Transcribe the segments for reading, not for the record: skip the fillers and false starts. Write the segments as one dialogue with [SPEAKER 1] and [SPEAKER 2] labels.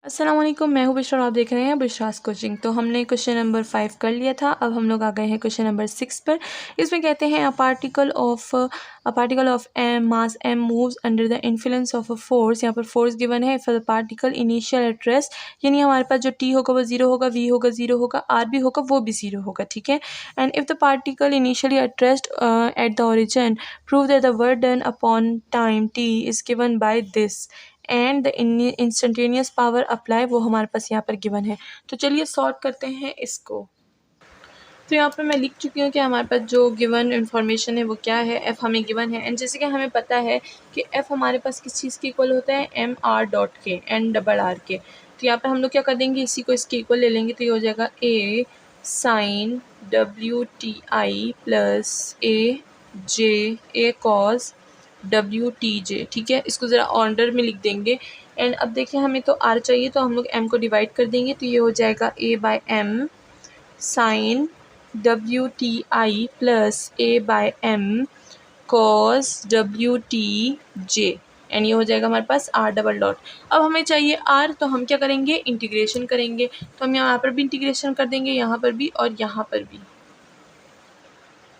[SPEAKER 1] अस्सलाम वालेकुम, मैं हूँ बिशरा और आप देख रहे हैं बिशरास कोचिंग। तो हमने क्वेश्चन नंबर 5 कर लिया था। अब हम लोग आ गए हैं क्वेश्चन नंबर 6 पर। इसमें कहते हैं a particle of M mass M moves under the influence of a force. यहाँ पर फोर्स गिवन है for the particle initial at rest, यानी हमारे पास जो टी होगा वो 0 होगा, वी होगा 0 होगा, आर भी होगा वो भी 0 होगा। ठीक है। And if the particle initially at rest at the origin prove that the work done upon time T is given by this and the instantaneous power apply, वो हमारे पास यहाँ पर गिवन है। तो चलिए सॉर्ट करते हैं इसको। तो यहाँ पर मैं लिख चुकी हूँ कि हमारे पास जो गिवन इन्फॉर्मेशन है वो क्या है, एफ़ हमें गिवन है। एंड जैसे कि हमें पता है कि एफ़ हमारे पास किस चीज़ के इक्वल होता है, एम आर डॉट के, एन डबल आर के। तो यहाँ पर हम लोग क्या कर देंगे, इसी को इसके इक्वल ले लेंगे। तो ये हो जाएगा ए साइन डब्ल्यू टी आई प्लस ए जे ए कॉस डब्ल्यू टी जे। ठीक है, इसको ज़रा ऑर्डर में लिख देंगे। एंड अब देखिए हमें तो आर चाहिए, तो हम लोग एम को डिवाइड कर देंगे। तो ये हो जाएगा ए bye M sine W T I plus A bye M cos W T J. And ये हो जाएगा हमारे पास आर डबल डॉट। अब हमें चाहिए आर, तो हम क्या करेंगे, इंटीग्रेशन करेंगे। तो हम यहाँ पर भी इंटीग्रेशन कर देंगे, यहाँ पर भी और यहाँ पर भी,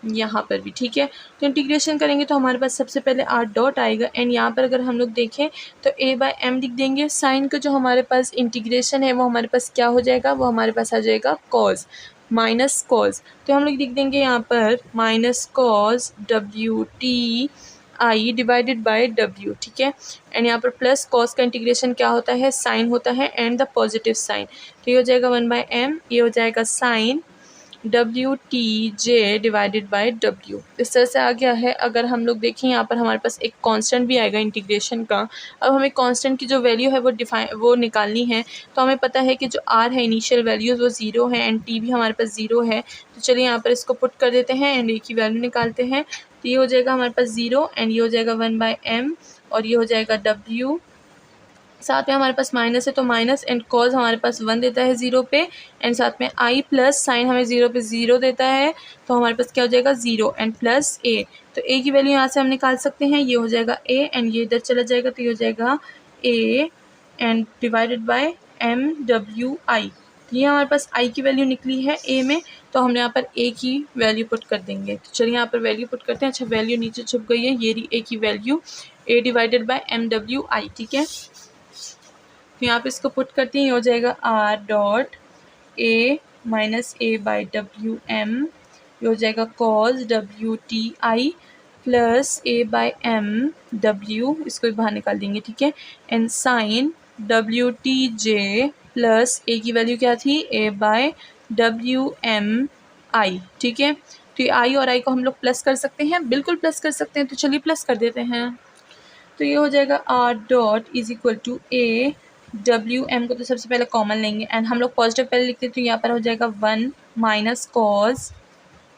[SPEAKER 1] यहाँ पर भी। ठीक है, तो इंटीग्रेशन करेंगे तो हमारे पास सबसे पहले आर डॉट आएगा। एंड यहाँ पर अगर हम लोग देखें तो ए बाय एम लिख देंगे। साइन का जो हमारे पास इंटीग्रेशन है वो हमारे पास क्या हो जाएगा, वो हमारे पास आ जाएगा कॉज माइनस कॉज। तो हम लोग लिख देंगे यहाँ पर minus cos W T I divided by W. ठीक है, एंड यहाँ पर प्लस कॉस का इंटीग्रेशन क्या होता है, साइन होता है एंड द पॉजिटिव साइन। तो ये हो जाएगा 1/m, ये हो जाएगा sine W T J divided by W. इस तरह से आ गया है। अगर हम लोग देखें यहाँ पर हमारे पास एक कांस्टेंट भी आएगा इंटीग्रेशन का। अब हमें कांस्टेंट की जो वैल्यू है वो निकालनी है। तो हमें पता है कि जो आर है इनिशियल वैल्यूज़ वो 0 है एंड टी भी हमारे पास 0 है। तो चलिए यहाँ पर इसको पुट कर देते हैं एंड ए की वैल्यू निकालते हैं। तो ये हो जाएगा हमारे पास 0 एंड ये हो जाएगा 1/m और ये हो जाएगा डब्ल्यू। साथ में हमारे पास माइनस है तो माइनस एंड कॉज हमारे पास 1 देता है 0 पे, एंड साथ में आई प्लस साइन हमें 0 पे 0 देता है। तो हमारे पास क्या हो जाएगा 0 एंड प्लस ए। तो ए की वैल्यू यहाँ से हम निकाल सकते हैं, ये हो जाएगा ए एंड ये इधर चला जाएगा। तो ये हो जाएगा A and divided by M W I. ये हमारे पास आई की वैल्यू निकली है ए में, तो हम यहाँ पर ए की वैल्यू पुट कर देंगे। तो चलिए यहाँ पर वैल्यू पुट करते हैं। अच्छा, वैल्यू नीचे छुप गई है, ये रही ए की value, A divided by M W I. ठीक है, तो यहाँ पे इसको पुट करते हैं, ये हो जाएगा R dot A minus A by W M, ये हो जाएगा cause W T I plus A by M W, इसको भी बाहर निकाल देंगे। ठीक है, and sign W T J plus ए की वैल्यू क्या थी, ए बाय डब्ल्यू एम आई। ठीक है, तो ये आई और आई को हम लोग प्लस कर सकते हैं, बिल्कुल प्लस कर सकते हैं। तो चलिए प्लस कर देते हैं। तो ये हो जाएगा R dot is equal to A W M को तो सबसे पहले कॉमन लेंगे एंड हम लोग पॉजिटिव पहले लिखते हैं। तो यहाँ पर हो जाएगा 1 minus cos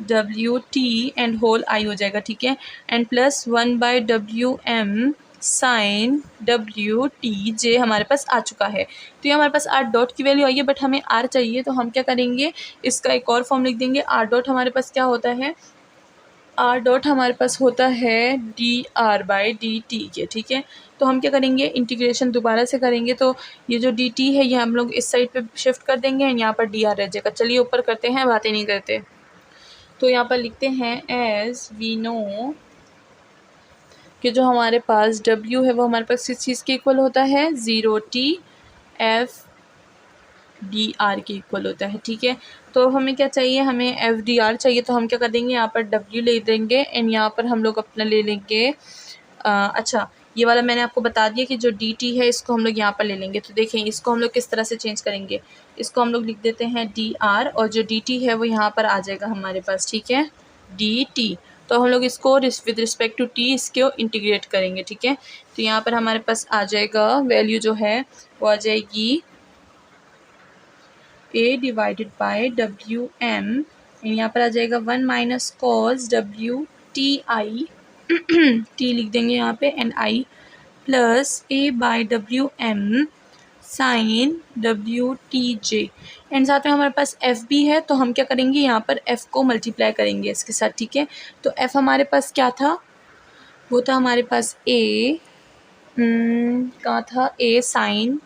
[SPEAKER 1] W T and whole आई हो जाएगा। ठीक है, and plus 1 bye W M sine W T जे हमारे पास आ चुका है। तो ये हमारे पास आर डॉट की वैल्यू आई है, बट हमें आर चाहिए। तो हम क्या करेंगे, इसका एक और फॉर्म लिख देंगे। आर डॉट हमारे पास क्या होता है, आर डॉट हमारे पास होता है D R by D T के। ठीक है, तो हम क्या करेंगे, इंटीग्रेशन दोबारा से करेंगे। तो ये जो डी टी है ये हम लोग इस साइड पे शिफ्ट कर देंगे एंड यहाँ पर डी आर रह जाएगा। चलिए ऊपर करते हैं, बातें नहीं करते। तो यहाँ पर लिखते हैं एज वी नो कि जो हमारे पास डब्ल्यू है वो हमारे पास किस चीज़ के इक्वल होता है, 0t एफ डी आर के इक्वल होता है। ठीक है, तो हमें क्या चाहिए, हमें एफ डी आर चाहिए। तो हम क्या कर देंगे, यहाँ पर डब्ल्यू ले देंगे एंड यहाँ पर हम लोग अपना ले लेंगे अच्छा, ये वाला मैंने आपको बता दिया कि जो डी टी है इसको हम लोग यहाँ पर ले लेंगे। तो देखें इसको हम लोग किस तरह से चेंज करेंगे, इसको हम लोग लिख देते हैं डी आर और जो डी टी है वो यहाँ पर आ जाएगा हमारे पास। ठीक है, डी टी, तो हम लोग इसको विद रिस्पेक्ट टू टी इसको इंटीग्रेट करेंगे। ठीक है, तो यहाँ पर हमारे पास आ जाएगा वैल्यू जो है वो आ जाएगी A divided by W M, यहाँ पर आ जाएगा 1 minus cos W T I T लिख देंगे यहाँ पे and I plus A by W M sine W T J. And साथ में हमारे पास एफ भी है, तो हम क्या करेंगे, यहाँ पर एफ को मल्टीप्लाई करेंगे इसके साथ। ठीक है, तो एफ हमारे पास क्या था, वो था हमारे पास ए कहाँ था, ए साइन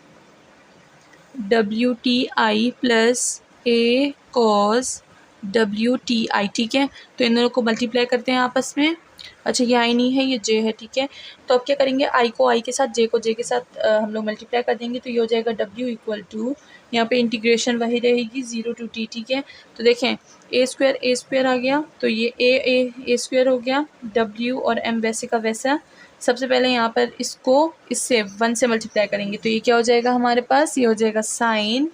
[SPEAKER 1] WTI प्लस A cos WTI, ठीक है। तो इन दोनों को मल्टीप्लाई करते हैं आपस में। अच्छा ये आई नहीं है, ये जे है, ठीक है। तो अब क्या करेंगे, आई को आई के साथ, जे को जे के साथ हम लोग मल्टीप्लाई कर देंगे, तो ये हो जाएगा W इक्वल टू, यहाँ पे इंटीग्रेशन वही रहेगी 0 to t, ठीक है। तो देखें ए स्क्वायर आ गया, तो ये ए स्क्वायर हो गया, W और M वैसे का वैसा। सबसे पहले यहाँ पर इसको इससे 1 से मल्टीप्लाई करेंगे, तो ये क्या हो जाएगा हमारे पास, ये हो जाएगा साइन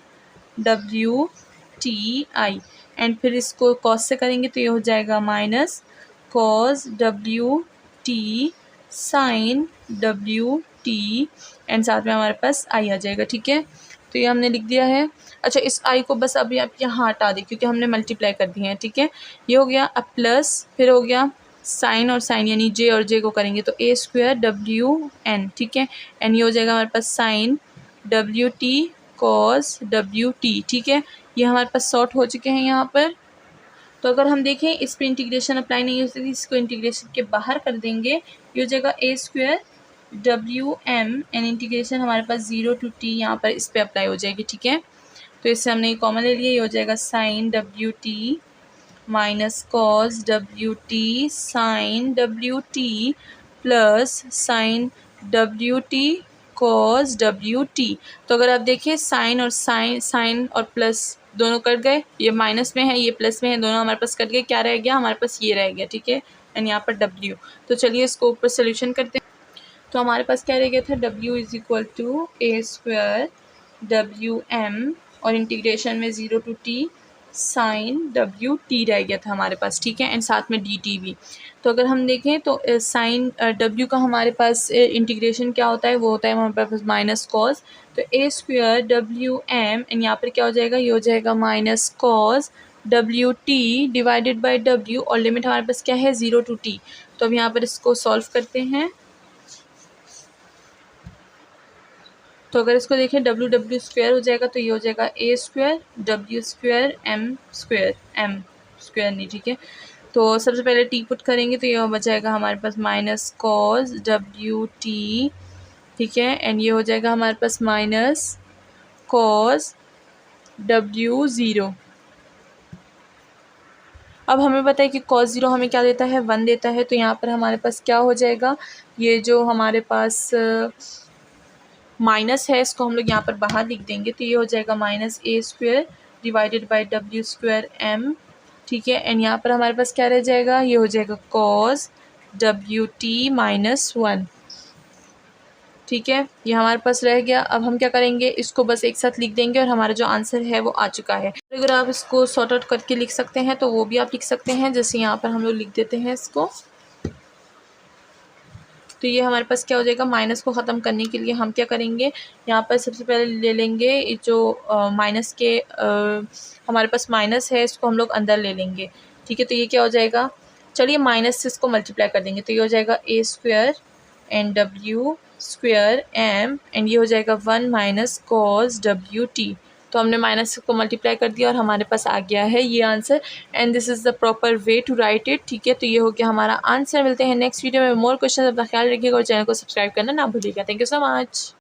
[SPEAKER 1] WTI, एंड फिर इसको कॉस से करेंगे तो ये हो जाएगा minus cos WT sine WT, and साथ में हमारे पास आई आ जाएगा, ठीक है। तो ये हमने लिख दिया है। अच्छा इस आई को बस अभी आप यहाँ हटा दें क्योंकि हमने मल्टीप्लाई कर दिए हैं, ठीक है। ये हो गया, अब प्लस फिर हो गया साइन और साइन, यानी जे और जे को करेंगे तो ए स्क्वायर WN, ठीक है। एंड ये हो जाएगा हमारे पास साइन WT कॉस WT, ठीक है। ये हमारे पास सॉर्ट हो चुके हैं यहाँ पर। तो अगर हम देखें इस पर इंटीग्रेशन अप्लाई नहीं हो सकती, इसको इंटीग्रेशन के बाहर कर देंगे, ये हो जाएगा a square WM, and integration हमारे पास 0 to t यहाँ पर इस पर अप्लाई हो जाएगी, ठीक है। तो इससे हमने ये कॉमन ले लिया, ये हो जाएगा sine WT minus cos WT sine WT plus sine WT cos WT। तो अगर आप देखिए साइन और साइन और प्लस दोनों कट गए, ये माइनस में है ये प्लस में है, दोनों हमारे पास कट गए, क्या रह गया हमारे पास, ये रह गया, ठीक है। एंड यहाँ पर W। तो चलिए इसको ऊपर सोल्यूशन करते हैं। तो हमारे पास क्या रह गया था, W is equal to A square WM और इंटीग्रेशन में 0 to t साइन WT रह गया था हमारे पास, ठीक है। एंड साथ में DT भी। तो अगर हम देखें तो साइन W का हमारे पास इंटीग्रेशन क्या होता है, वो होता है हमारे पास माइनस कॉस, तो ए स्क्वायर WM एंड यहाँ पर क्या हो जाएगा, ये हो जाएगा minus cos WT divided by W, और लिमिट हमारे पास क्या है 0 to t। तो अब यहाँ पर इसको सॉल्व करते हैं। तो अगर इसको देखें W स्क्वायर हो जाएगा, तो ये हो जाएगा a square W square M square नहीं, ठीक है। तो सबसे पहले टी पुट करेंगे तो ये बचाएगा हमारे पास माइनस कॉस WT, ठीक है। एंड ये हो जाएगा हमारे पास माइनस कॉस W0। अब हमें पता है कि कॉस 0 हमें क्या देता है, 1 देता है, तो यहाँ पर हमारे पास क्या हो जाएगा, ये जो हमारे पास माइनस है इसको हम लोग यहाँ पर बाहर लिख देंगे, तो ये हो जाएगा minus A square divided by W square M, ठीक है। एंड यहाँ पर हमारे पास क्या रह जाएगा, ये हो जाएगा कॉस WT माइनस 1, ठीक है। ये हमारे पास रह गया। अब हम क्या करेंगे, इसको बस एक साथ लिख देंगे और हमारा जो आंसर है वो आ चुका है। अगर आप इसको सॉर्ट आउट करके लिख सकते हैं तो वो भी आप लिख सकते हैं, जैसे यहाँ पर हम लोग लिख देते हैं इसको। तो ये हमारे पास क्या हो जाएगा, माइनस को ख़त्म करने के लिए हम क्या करेंगे, यहाँ पर सबसे पहले ले लेंगे जो माइनस के हमारे पास माइनस है इसको हम लोग अंदर ले लेंगे, ठीक है। तो ये क्या हो जाएगा, चलिए माइनस से इसको मल्टीप्लाई कर देंगे, तो ये हो जाएगा a square and W square M, and ये हो जाएगा 1 माइनस कॉस WT। तो हमने माइनस को मल्टीप्लाई कर दिया और हमारे पास आ गया है ये answer, and this is the proper way to write it, ठीक है। तो ये हो गया हमारा आंसर। मिलते हैं नेक्स्ट वीडियो में मोर क्वेश्चन। अपना ख्याल रखिएगा और चैनल को सब्सक्राइब करना ना भूलिएगा। Thank you so much.